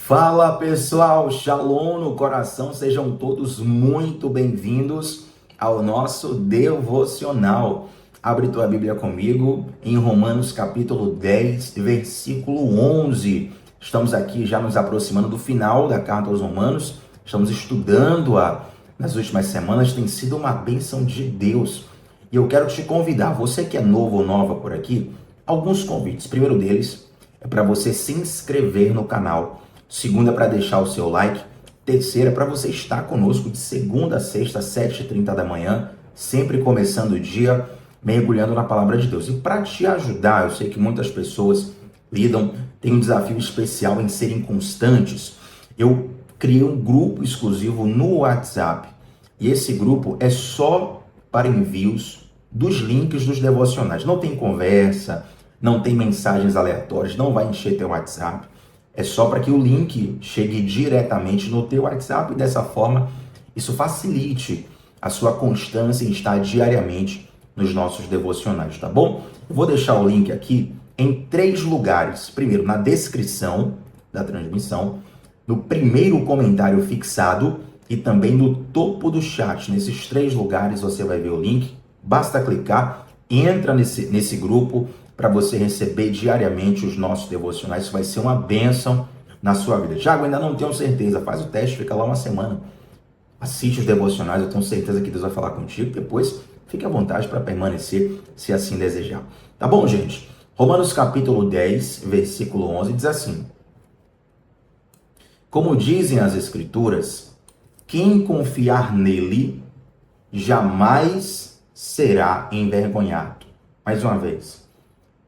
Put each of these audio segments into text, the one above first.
Fala pessoal, Shalom no coração, sejam todos muito bem-vindos ao nosso devocional. Abre tua Bíblia comigo em Romanos capítulo 10, versículo 11. Estamos aqui já nos aproximando do final da carta aos Romanos, estamos estudando-a nas últimas semanas, tem sido uma bênção de Deus. E eu quero te convidar, você que é novo ou nova por aqui, alguns convites. O primeiro deles é para você se inscrever no canal. Segunda, para deixar o seu like. Terceira, para você estar conosco de segunda a sexta, 7h30 da manhã, sempre começando o dia, mergulhando na palavra de Deus. E para te ajudar, eu sei que muitas pessoas têm um desafio especial em serem constantes. Eu criei um grupo exclusivo no WhatsApp. E esse grupo é só para envios dos links dos devocionais. Não tem conversa, não tem mensagens aleatórias, não vai encher teu WhatsApp. É só para que o link chegue diretamente no teu WhatsApp e dessa forma isso facilite a sua constância em estar diariamente nos nossos devocionais, tá bom? Eu vou deixar o link aqui em 3 lugares. Primeiro, na descrição da transmissão, no primeiro comentário fixado e também no topo do chat. Nesses 3 lugares você vai ver o link. Basta clicar, entra nesse grupo para você receber diariamente os nossos devocionais. Isso vai ser uma bênção na sua vida. Thiago, ainda não tenho certeza. Faz o teste, fica lá uma semana. Assiste os devocionais, eu tenho certeza que Deus vai falar contigo. Depois, fique à vontade para permanecer, se assim desejar. Tá bom, gente? Romanos capítulo 10, versículo 11, diz assim: como dizem as Escrituras, quem confiar nele jamais será envergonhado. Mais uma vez.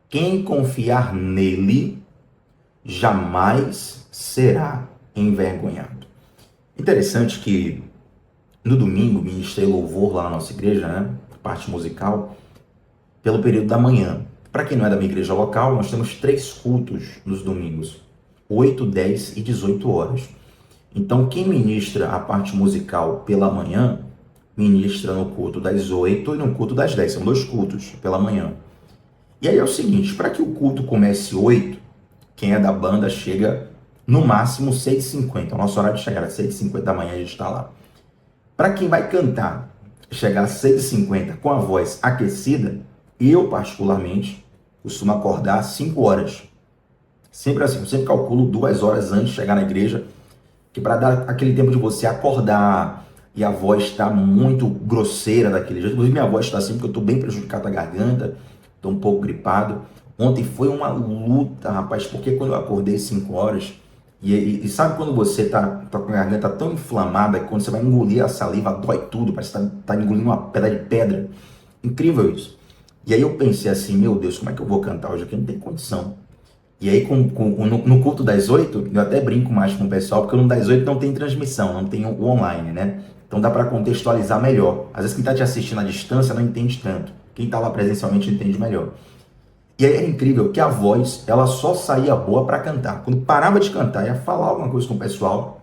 Quem confiar nele jamais será envergonhado. Interessante que no domingo ministrei louvor lá na nossa igreja, né? Parte musical, pelo período da manhã. Para quem não é da minha igreja local, nós temos 3 cultos nos domingos, 8, 10 e 18 horas. Então, quem ministra a parte musical pela manhã, ministra no culto das 8 e no culto das 10. São 2 cultos pela manhã. E aí é o seguinte, para que o culto comece 8, quem é da banda chega no máximo 6h50. O nosso horário de chegar às 6h50 da manhã, a gente está lá. Para quem vai cantar, chegar às 6h50 com a voz aquecida, eu particularmente costumo acordar às 5 horas. Sempre assim, eu sempre calculo 2 horas antes de chegar na igreja, que para dar aquele tempo de você acordar e a voz está muito grosseira daquele jeito. Inclusive minha voz está assim porque eu estou bem prejudicado da garganta. Estou um pouco gripado. Ontem foi uma luta, rapaz, porque quando eu acordei 5 horas, e sabe quando você tá com a garganta tão inflamada que quando você vai engolir a saliva, dói tudo, parece que tá engolindo uma pedra de pedra. Incrível isso. E aí eu pensei assim, meu Deus, como é que eu vou cantar hoje aqui? Não tem condição. E aí no culto das 8, eu até brinco mais com o pessoal, porque no das 8 não tem transmissão, não tem o online, né? Então dá para contextualizar melhor. Às vezes quem tá te assistindo à distância não entende tanto. Quem está lá presencialmente entende melhor. E aí é incrível que a voz, ela só saía boa para cantar. Quando parava de cantar, ia falar alguma coisa com o pessoal,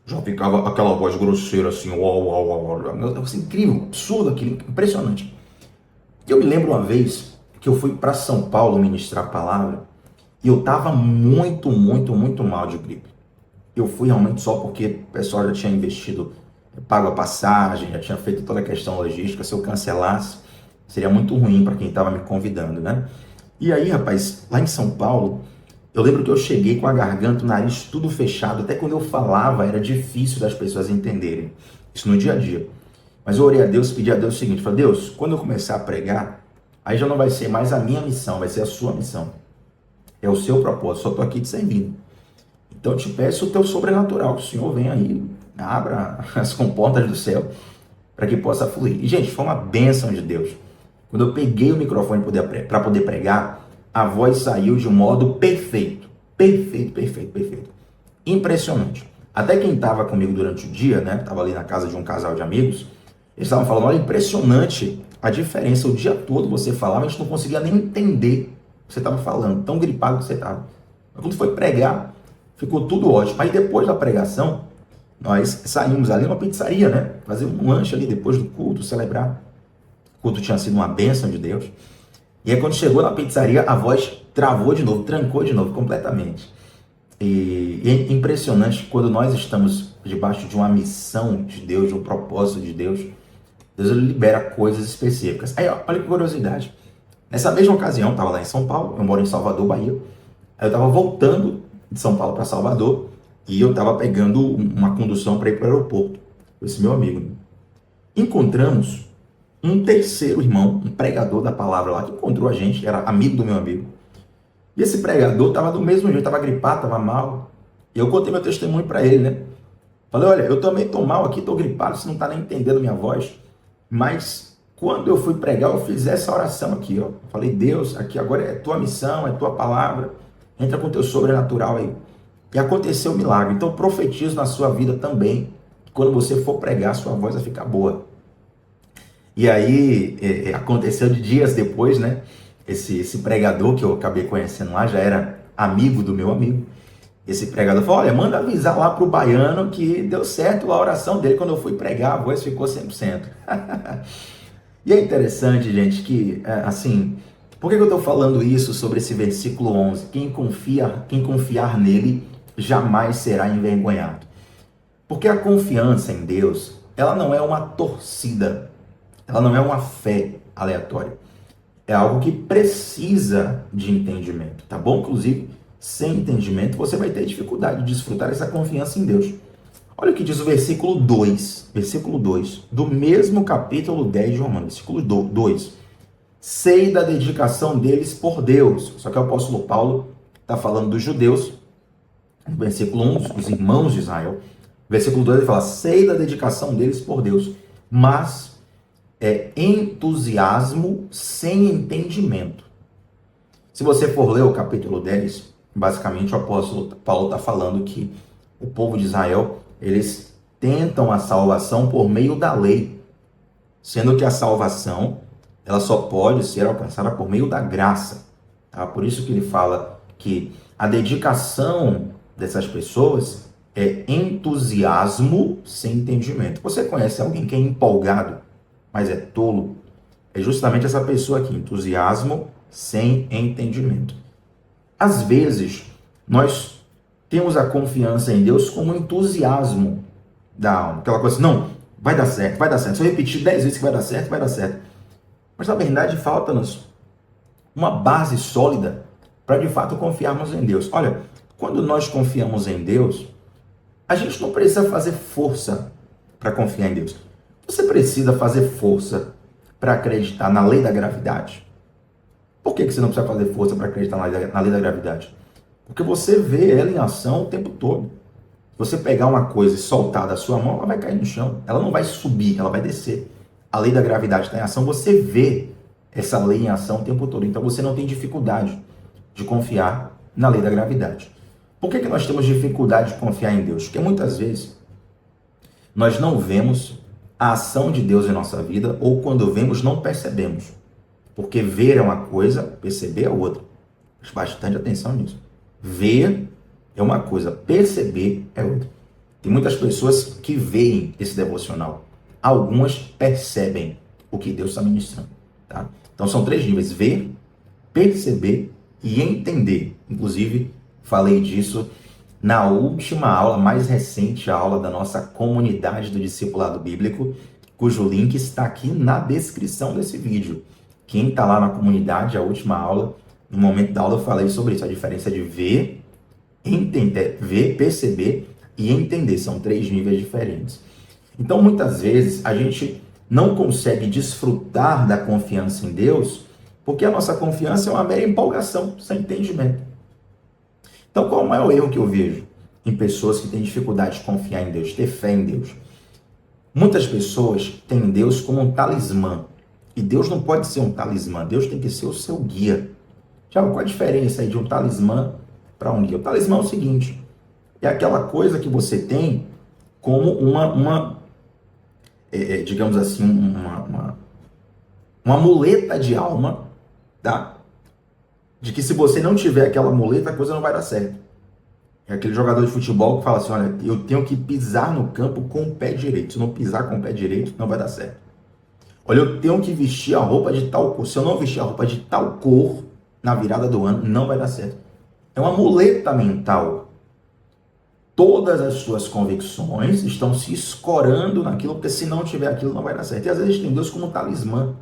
já ficava aquela voz grosseira assim, uau, uau, uau, uau. Assim, incrível, absurdo aquilo, impressionante. Eu me lembro uma vez que eu fui para São Paulo ministrar a palavra e eu tava muito, muito, muito mal de gripe. Eu fui realmente só porque o pessoal já tinha investido, pago a passagem, já tinha feito toda a questão logística. Se eu cancelasse, seria muito ruim para quem estava me convidando, né? E aí, rapaz, lá em São Paulo, eu lembro que eu cheguei com a garganta, o nariz tudo fechado. Até quando eu falava, era difícil das pessoas entenderem. Isso no dia a dia. Mas eu orei a Deus, pedi a Deus o seguinte, falei, Deus, quando eu começar a pregar, aí já não vai ser mais a minha missão, vai ser a sua missão. É o seu propósito, só estou aqui te servindo. Então eu te peço o teu sobrenatural, que o Senhor venha aí, abra as comportas do céu, para que possa fluir. E, gente, foi uma bênção de Deus. Quando eu peguei o microfone para poder pregar, a voz saiu de um modo perfeito. Perfeito, perfeito, perfeito. Impressionante. Até quem estava comigo durante o dia, né? Estava ali na casa de um casal de amigos, eles estavam falando, olha, impressionante a diferença. O dia todo você falava, a gente não conseguia nem entender o que você estava falando, tão gripado que você estava. Mas quando foi pregar, ficou tudo ótimo. Aí depois da pregação, nós saímos ali numa pizzaria, né? Fazer um lanche ali depois do culto, celebrar. O culto tinha sido uma bênção de Deus. E aí quando chegou na pizzaria, a voz travou de novo, trancou de novo completamente. E é impressionante que quando nós estamos debaixo de uma missão de Deus, de um propósito de Deus, Deus ele libera coisas específicas. Aí, ó, olha que curiosidade. Nessa mesma ocasião, eu estava lá em São Paulo, eu moro em Salvador, Bahia. Aí eu estava voltando de São Paulo para Salvador e eu estava pegando uma condução para ir para o aeroporto com esse meu amigo. Encontramos um terceiro irmão, um pregador da palavra lá, que encontrou a gente, era amigo do meu amigo. E esse pregador estava do mesmo jeito, estava gripado, estava mal. E eu contei meu testemunho para ele, né? Falei, olha, eu também estou mal aqui, estou gripado, você não está nem entendendo minha voz. Mas quando eu fui pregar, eu fiz essa oração aqui, ó. Falei, Deus, aqui agora é tua missão, é tua palavra. Entra com teu sobrenatural aí. E aconteceu o milagre. Então profetizo na sua vida também. Quando você for pregar, sua voz vai ficar boa. E aí aconteceu de dias depois, né? Esse pregador que eu acabei conhecendo lá já era amigo do meu amigo. Esse pregador falou, olha, manda avisar lá pro baiano que deu certo a oração dele. Quando eu fui pregar, a voz ficou 100%. E é interessante, gente, que, assim, por que eu estou falando isso sobre esse versículo 11? Quem confiar nele jamais será envergonhado. Porque a confiança em Deus, ela não é uma torcida, ela não é uma fé aleatória. É algo que precisa de entendimento, tá bom? Inclusive, sem entendimento, você vai ter dificuldade de desfrutar essa confiança em Deus. Olha o que diz o versículo 2, do mesmo capítulo 10 de Romanos, versículo 2. Sei da dedicação deles por Deus. Só que o apóstolo Paulo está falando dos judeus, no versículo 1, os irmãos de Israel. Versículo 2 ele fala, sei da dedicação deles por Deus, mas é entusiasmo sem entendimento. Se você for ler o capítulo 10, basicamente o apóstolo Paulo está falando que o povo de Israel, eles tentam a salvação por meio da lei, sendo que a salvação ela só pode ser alcançada por meio da graça. Tá? Por isso que ele fala que a dedicação dessas pessoas é entusiasmo sem entendimento. Você conhece alguém que é empolgado, mas é tolo? É justamente essa pessoa aqui, entusiasmo sem entendimento. Às vezes, nós temos a confiança em Deus como entusiasmo da alma. Aquela coisa assim, não, vai dar certo, vai dar certo. Se eu repetir 10 vezes que vai dar certo, vai dar certo. Mas na verdade falta-nos uma base sólida para de fato confiarmos em Deus. Olha, quando nós confiamos em Deus, a gente não precisa fazer força para confiar em Deus. Você precisa fazer força para acreditar na lei da gravidade. Por que você não precisa fazer força para acreditar na lei da gravidade? Porque você vê ela em ação o tempo todo. Se você pegar uma coisa e soltar da sua mão, ela vai cair no chão. Ela não vai subir, ela vai descer. A lei da gravidade está em ação, você vê essa lei em ação o tempo todo. Então você não tem dificuldade de confiar na lei da gravidade. Por que nós temos dificuldade de confiar em Deus? Porque muitas vezes nós não vemos a ação de Deus em nossa vida, ou quando vemos, não percebemos. Porque ver é uma coisa, perceber é outra. Preste bastante atenção nisso. Ver é uma coisa, perceber é outra. Tem muitas pessoas que veem esse devocional. Algumas percebem o que Deus está ministrando. Tá? Então são 3 níveis: ver, perceber e entender. Inclusive, falei disso na última aula, mais recente aula da nossa comunidade do discipulado bíblico, cujo link está aqui na descrição desse vídeo. Quem está lá na comunidade, a última aula, no momento da aula eu falei sobre isso, a diferença de ver, entender, ver, perceber e entender. São 3 níveis diferentes. Então, muitas vezes, a gente não consegue desfrutar da confiança em Deus porque a nossa confiança é uma mera empolgação, sem entendimento. Então, qual é o maior erro que eu vejo em pessoas que têm dificuldade de confiar em Deus, ter fé em Deus? Muitas pessoas têm Deus como um talismã. E Deus não pode ser um talismã, Deus tem que ser o seu guia. Já qual a diferença aí de um talismã para um guia? O talismã é o seguinte, é aquela coisa que você tem como digamos assim, uma muleta de alma, tá? De que se você não tiver aquela muleta, a coisa não vai dar certo. É aquele jogador de futebol que fala assim, olha, eu tenho que pisar no campo com o pé direito. Se não pisar com o pé direito, não vai dar certo. Olha, eu tenho que vestir a roupa de tal cor. Se eu não vestir a roupa de tal cor na virada do ano, não vai dar certo. É uma muleta mental todas as suas convicções estão se escorando naquilo, porque se não tiver aquilo não vai dar certo. E às vezes tem Deus como um talismã.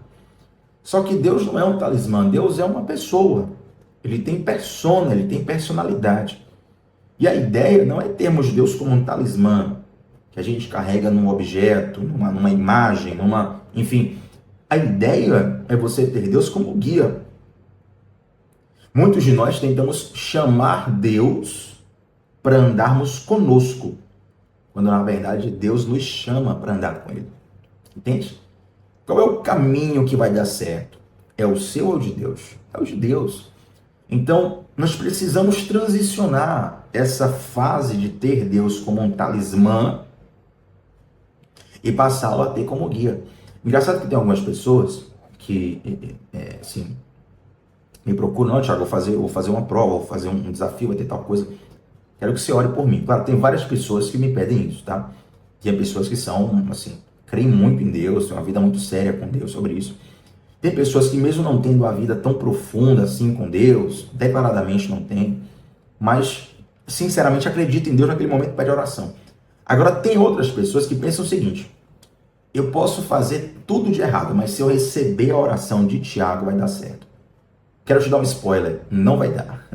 Só que Deus não é um talismã, Deus é uma pessoa. Ele tem persona, ele tem personalidade. E a ideia não é termos Deus como um talismã, que a gente carrega num objeto, numa imagem, enfim. A ideia é você ter Deus como guia. Muitos de nós tentamos chamar Deus para andarmos conosco, quando na verdade Deus nos chama para andar com Ele. Entende? Qual é o caminho que vai dar certo? É o seu ou o de Deus? É o de Deus. Então, nós precisamos transicionar essa fase de ter Deus como um talismã e passá-lo a ter como guia. Engraçado que tem algumas pessoas que, assim, me procuram, não, Thiago, vou fazer uma prova, vou fazer um desafio, vai ter tal coisa. Quero que você ore por mim. Claro, tem várias pessoas que me pedem isso, tá? Tem pessoas que são, assim, creem muito em Deus, têm uma vida muito séria com Deus sobre isso. Tem pessoas que mesmo não tendo uma vida tão profunda assim com Deus, declaradamente não tem, mas sinceramente acreditam em Deus naquele momento que pede oração. Agora tem outras pessoas que pensam o seguinte: eu posso fazer tudo de errado, mas se eu receber a oração de Tiago vai dar certo. Quero te dar um spoiler, não vai dar.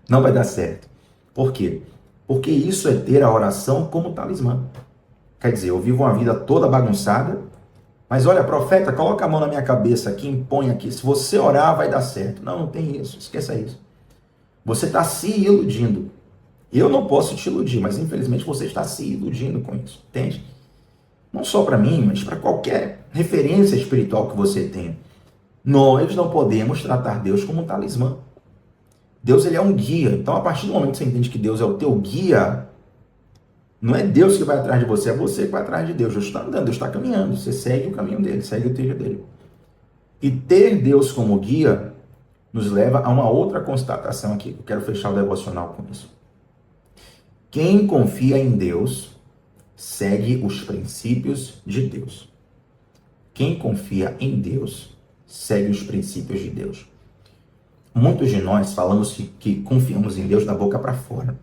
Não vai dar certo. Por quê? Porque isso é ter a oração como talismã. Quer dizer, eu vivo uma vida toda bagunçada, mas olha, profeta, coloca a mão na minha cabeça aqui, impõe aqui, se você orar vai dar certo. Não, não tem isso, esqueça isso. Você está se iludindo. Eu não posso te iludir, mas infelizmente você está se iludindo com isso, entende? Não só para mim, mas para qualquer referência espiritual que você tenha. Nós não podemos tratar Deus como um talismã. Deus, ele é um guia. Então, a partir do momento que você entende que Deus é o teu guia, não é Deus que vai atrás de você, é você que vai atrás de Deus. Deus está andando, Deus está caminhando. Você segue o caminho dele, segue o trilho dele. E ter Deus como guia nos leva a uma outra constatação aqui. Eu quero fechar o devocional com isso. Quem confia em Deus segue os princípios de Deus. Quem confia em Deus segue os princípios de Deus. Muitos de nós falamos que confiamos em Deus da boca para fora.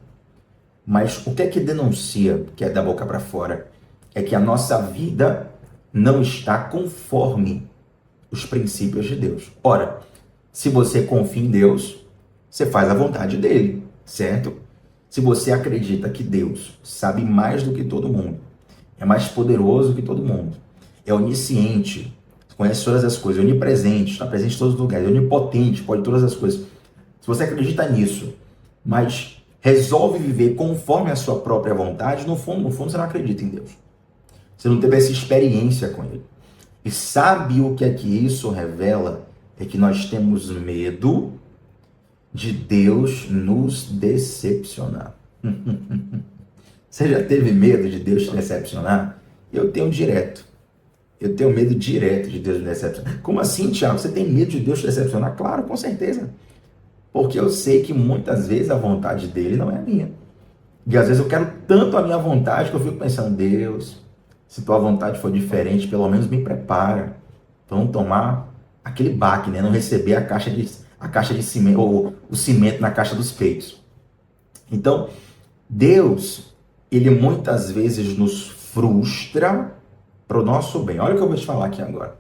Mas o que é que denuncia que é da boca para fora? É que a nossa vida não está conforme os princípios de Deus. Ora, se você confia em Deus, você faz a vontade dele, certo? Se você acredita que Deus sabe mais do que todo mundo, é mais poderoso que todo mundo, é onisciente, conhece todas as coisas, é onipresente, está presente em todos os lugares, é onipotente, pode todas as coisas. Se você acredita nisso, mas resolve viver conforme a sua própria vontade, no fundo você não acredita em Deus. Você não teve essa experiência com Ele. E sabe o que é que isso revela? É que nós temos medo de Deus nos decepcionar. Você já teve medo de Deus te decepcionar? Eu tenho direto. Eu tenho medo direto de Deus me decepcionar. Como assim, Tiago? Você tem medo de Deus te decepcionar? Claro, com certeza. Porque eu sei que muitas vezes a vontade dele não é a minha. E às vezes eu quero tanto a minha vontade que eu fico pensando: Deus, se tua vontade for diferente, pelo menos me prepara para não tomar aquele baque, né? Não receber a caixa de cimento, ou o cimento na caixa dos peitos. Então, Deus, ele muitas vezes nos frustra para o nosso bem. Olha o que eu vou te falar aqui agora.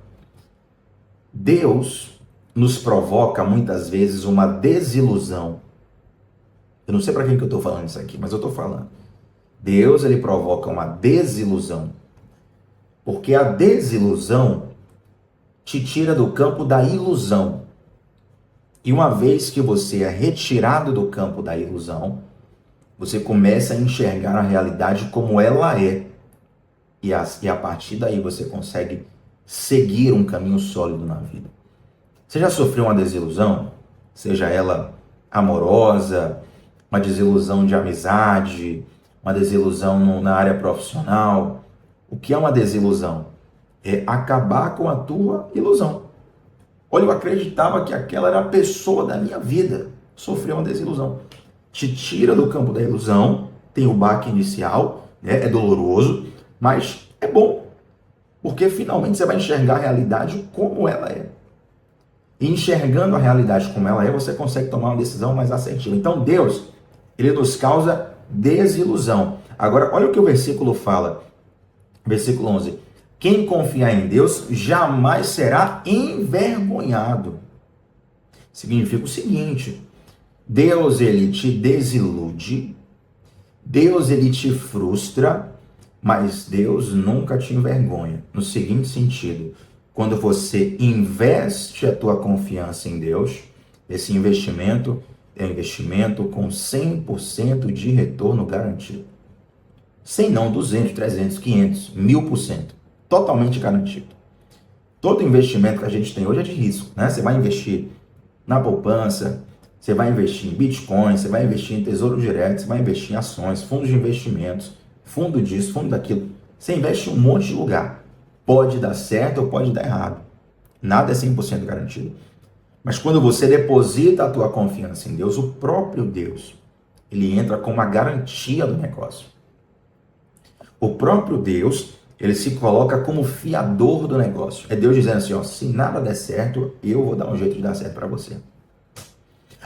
Deus nos provoca muitas vezes uma desilusão. Eu não sei para quem que eu estou falando isso aqui, mas eu estou falando. Deus, ele provoca uma desilusão. Porque a desilusão te tira do campo da ilusão. E uma vez que você é retirado do campo da ilusão, você começa a enxergar a realidade como ela é. E a partir daí você consegue seguir um caminho sólido na vida. Você já sofreu uma desilusão? Seja ela amorosa, uma desilusão de amizade, uma desilusão na área profissional. O que é uma desilusão? É acabar com a tua ilusão. Olha, eu acreditava que aquela era a pessoa da minha vida. Sofreu uma desilusão. Te tira do campo da ilusão, tem o baque inicial, né? É doloroso, mas é bom, porque finalmente você vai enxergar a realidade como ela é. E enxergando a realidade como ela é, você consegue tomar uma decisão mais assertiva. Então Deus, ele nos causa desilusão. Agora, olha o que o versículo fala. Versículo 11. Quem confiar em Deus jamais será envergonhado. Significa o seguinte: Deus, ele te desilude, Deus, ele te frustra, mas Deus nunca te envergonha. No seguinte sentido, quando você investe a tua confiança em Deus, esse investimento é um investimento com 100% de retorno garantido. 100 não, 200, 300, 500, 1000%. Totalmente garantido. Todo investimento que a gente tem hoje é de risco, né? Você vai investir na poupança, você vai investir em Bitcoin, você vai investir em tesouro direto, você vai investir em ações, fundos de investimentos, fundo disso, fundo daquilo. Você investe em um monte de lugar. Pode dar certo ou pode dar errado. Nada é 100% garantido. Mas quando você deposita a tua confiança em Deus, o próprio Deus, ele entra com uma garantia do negócio. O próprio Deus, ele se coloca como fiador do negócio. É Deus dizendo assim, ó, se nada der certo, eu vou dar um jeito de dar certo para você.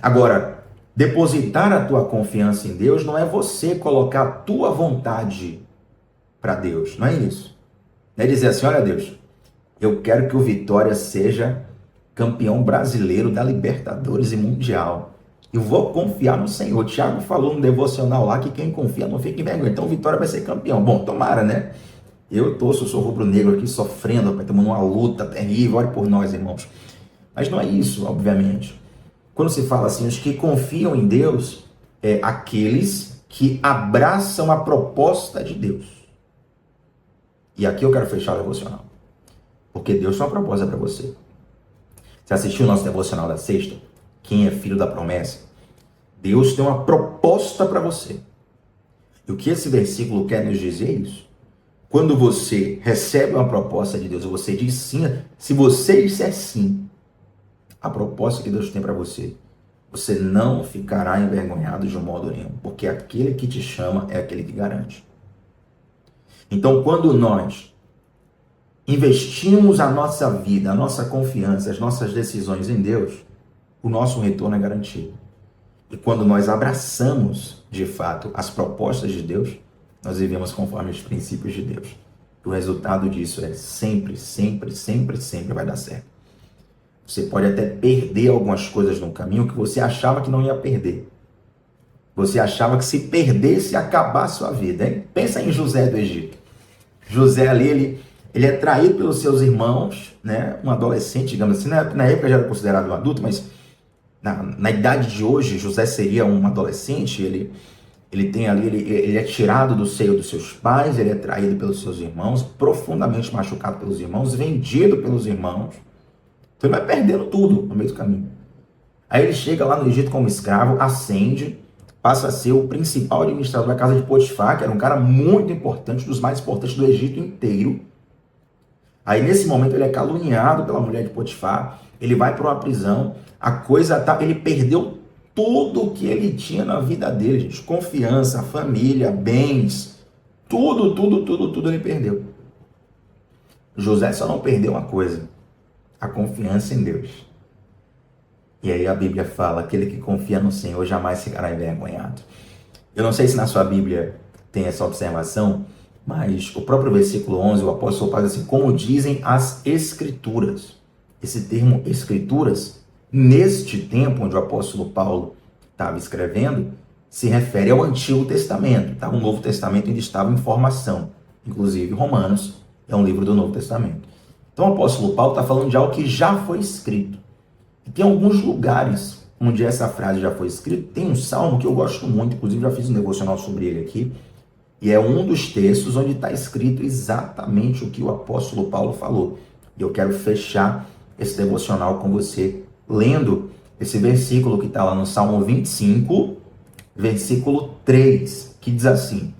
Agora, depositar a tua confiança em Deus não é você colocar a tua vontade para Deus, não é isso. Não é dizer assim, olha Deus, eu quero que o Vitória seja campeão brasileiro da Libertadores e Mundial. Eu vou confiar no Senhor. O Thiago falou no devocional lá que quem confia não fica em vergonha. Então o Vitória vai ser campeão. Bom, tomara, né? Eu sou rubro-negro aqui sofrendo, estamos numa luta terrível. Ore por nós, irmãos. Mas não é isso, obviamente. Quando se fala assim, os que confiam em Deus é aqueles que abraçam a proposta de Deus. E aqui eu quero fechar o devocional. Porque Deus tem uma proposta para você. Você assistiu o nosso devocional da sexta? Quem é filho da promessa? Deus tem uma proposta para você. E o que esse versículo quer nos dizer é isso. Quando você recebe uma proposta de Deus, você diz sim. Se você disser sim, a proposta que Deus tem para você, você não ficará envergonhado de modo nenhum, porque aquele que te chama é aquele que garante. Então, quando nós investimos a nossa vida, a nossa confiança, as nossas decisões em Deus, o nosso retorno é garantido. E quando nós abraçamos, de fato, as propostas de Deus, nós vivemos conforme os princípios de Deus. O resultado disso é sempre, sempre, sempre, sempre vai dar certo. Você pode até perder algumas coisas no caminho que você achava que não ia perder. Você achava que se perdesse, ia acabar a sua vida, hein? Pensa em José do Egito. José ali, ele é traído pelos seus irmãos, né? Um adolescente, digamos assim. Na época já era considerado um adulto, mas na idade de hoje, José seria um adolescente. Ele é tirado do seio dos seus pais, ele é traído pelos seus irmãos, profundamente machucado pelos irmãos, vendido pelos irmãos. Então ele vai perdendo tudo no meio do caminho. Aí ele chega lá no Egito como escravo, ascende, passa a ser o principal administrador da casa de Potifar, que era um cara muito importante, dos mais importantes do Egito inteiro. Aí nesse momento ele é caluniado pela mulher de Potifar, ele vai para uma prisão, ele perdeu tudo o que ele tinha na vida dele, gente. Confiança, família, bens, tudo ele perdeu. José só não perdeu uma coisa: a confiança em Deus. E aí a Bíblia fala, aquele que confia no Senhor jamais ficará envergonhado. Eu não sei se na sua Bíblia tem essa observação, mas o próprio versículo 11, o apóstolo faz assim, como dizem as Escrituras. Esse termo Escrituras, neste tempo onde o apóstolo Paulo estava escrevendo, se refere ao Antigo Testamento. Tá? O Novo Testamento ainda estava em formação. Inclusive, Romanos é um livro do Novo Testamento. Então o apóstolo Paulo está falando de algo que já foi escrito. E tem alguns lugares onde essa frase já foi escrita. Tem um salmo que eu gosto muito, inclusive já fiz um devocional sobre ele aqui, e é um dos textos onde está escrito exatamente o que o apóstolo Paulo falou. E eu quero fechar esse devocional com você, lendo esse versículo que está lá no Salmo 25, versículo 3, que diz assim: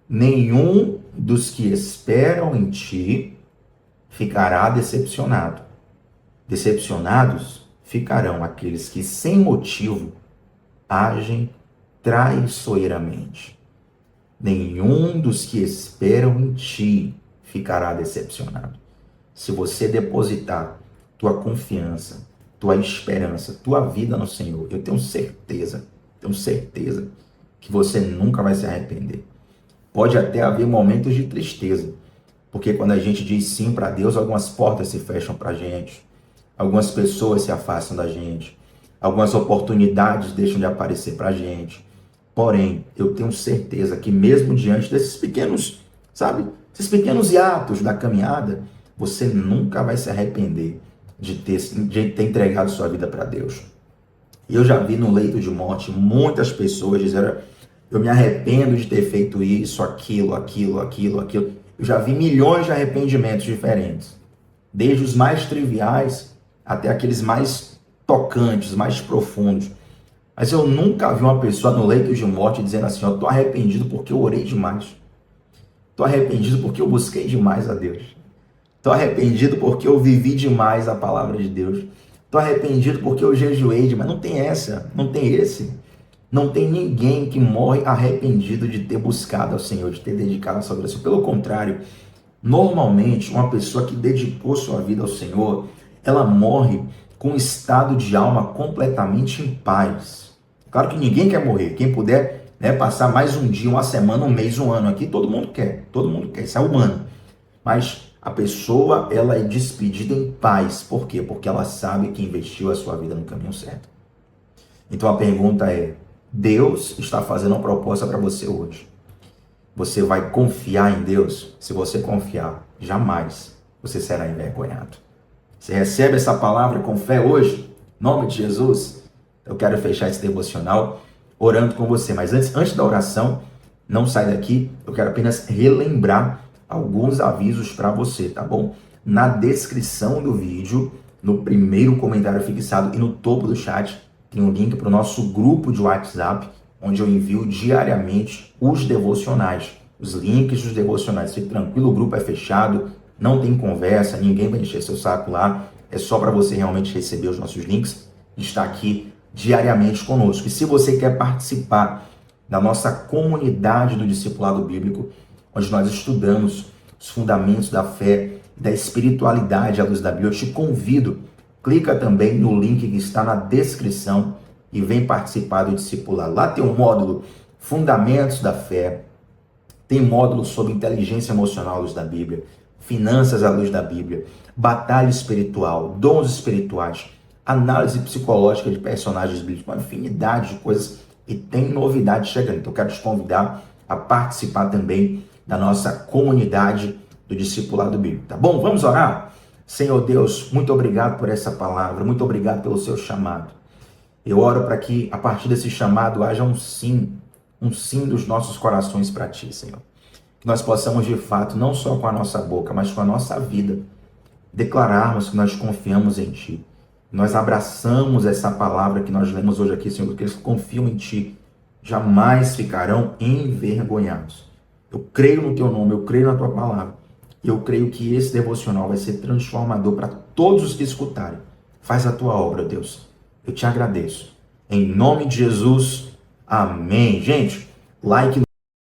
nenhum dos que esperam em ti ficará decepcionado. Decepcionados ficarão aqueles que sem motivo agem traiçoeiramente. Nenhum dos que esperam em ti ficará decepcionado. Se você depositar tua confiança, tua esperança, tua vida no Senhor, eu tenho certeza que você nunca vai se arrepender. Pode até haver momentos de tristeza, porque quando a gente diz sim para Deus, algumas portas se fecham para a gente, algumas pessoas se afastam da gente, algumas oportunidades deixam de aparecer para a gente. Porém, eu tenho certeza que mesmo diante desses pequenos, sabe, esses pequenos hiatos da caminhada, você nunca vai se arrepender de ter entregado sua vida para Deus. Eu já vi no leito de morte muitas pessoas dizendo: eu me arrependo de ter feito isso, aquilo. Eu já vi milhões de arrependimentos diferentes, desde os mais triviais até aqueles mais tocantes, mais profundos. Mas eu nunca vi uma pessoa no leito de morte dizendo assim: eu estou arrependido porque eu orei demais. Estou arrependido porque eu busquei demais a Deus. Estou arrependido porque eu vivi demais a palavra de Deus. Estou arrependido porque eu jejuei demais. Não tem essa, não tem esse. Não tem ninguém que morre arrependido de ter buscado ao Senhor, de ter dedicado a sua vida ao Senhor. Pelo contrário, normalmente uma pessoa que dedicou sua vida ao Senhor, ela morre com um estado de alma completamente em paz. Claro que ninguém quer morrer. Quem puder, né, passar mais um dia, uma semana, um mês, um ano aqui, todo mundo quer. Todo mundo quer, isso é humano. Mas a pessoa, ela é despedida em paz. Por quê? Porque ela sabe que investiu a sua vida no caminho certo. Então a pergunta é: Deus está fazendo uma proposta para você hoje. Você vai confiar em Deus? Se você confiar, jamais você será envergonhado. Você recebe essa palavra com fé hoje? Em nome de Jesus? Eu quero fechar esse devocional orando com você. Mas antes da oração, não sai daqui. Eu quero apenas relembrar alguns avisos para você, tá bom? Na descrição do vídeo, no primeiro comentário fixado e no topo do chat, tem um link para o nosso grupo de WhatsApp, onde eu envio diariamente os devocionais, os links dos devocionais. Fique tranquilo, o grupo é fechado, não tem conversa, ninguém vai encher seu saco lá. É só para você realmente receber os nossos links e estar aqui diariamente conosco. E se você quer participar da nossa comunidade do discipulado bíblico, onde nós estudamos os fundamentos da fé e da espiritualidade à luz da Bíblia, eu te convido. Clica também no link que está na descrição e vem participar do discipulado. Lá tem um módulo Fundamentos da Fé, tem módulo sobre inteligência emocional à luz da Bíblia, finanças à luz da Bíblia, batalha espiritual, dons espirituais, análise psicológica de personagens bíblicos, uma infinidade de coisas, e tem novidade chegando. Então eu quero te convidar a participar também da nossa comunidade do discipulado bíblico, tá bom? Vamos orar? Senhor Deus, muito obrigado por essa palavra, muito obrigado pelo seu chamado. Eu oro para que a partir desse chamado haja um sim dos nossos corações para ti, Senhor. Que nós possamos de fato, não só com a nossa boca, mas com a nossa vida, declararmos que nós confiamos em ti. Nós abraçamos essa palavra que nós lemos hoje aqui, Senhor, porque eles confiam em ti, jamais ficarão envergonhados. Eu creio no teu nome, eu creio na tua palavra. Eu creio que esse devocional vai ser transformador para todos os que escutarem. Faz a tua obra, Deus. Eu te agradeço. Em nome de Jesus, amém. Gente, like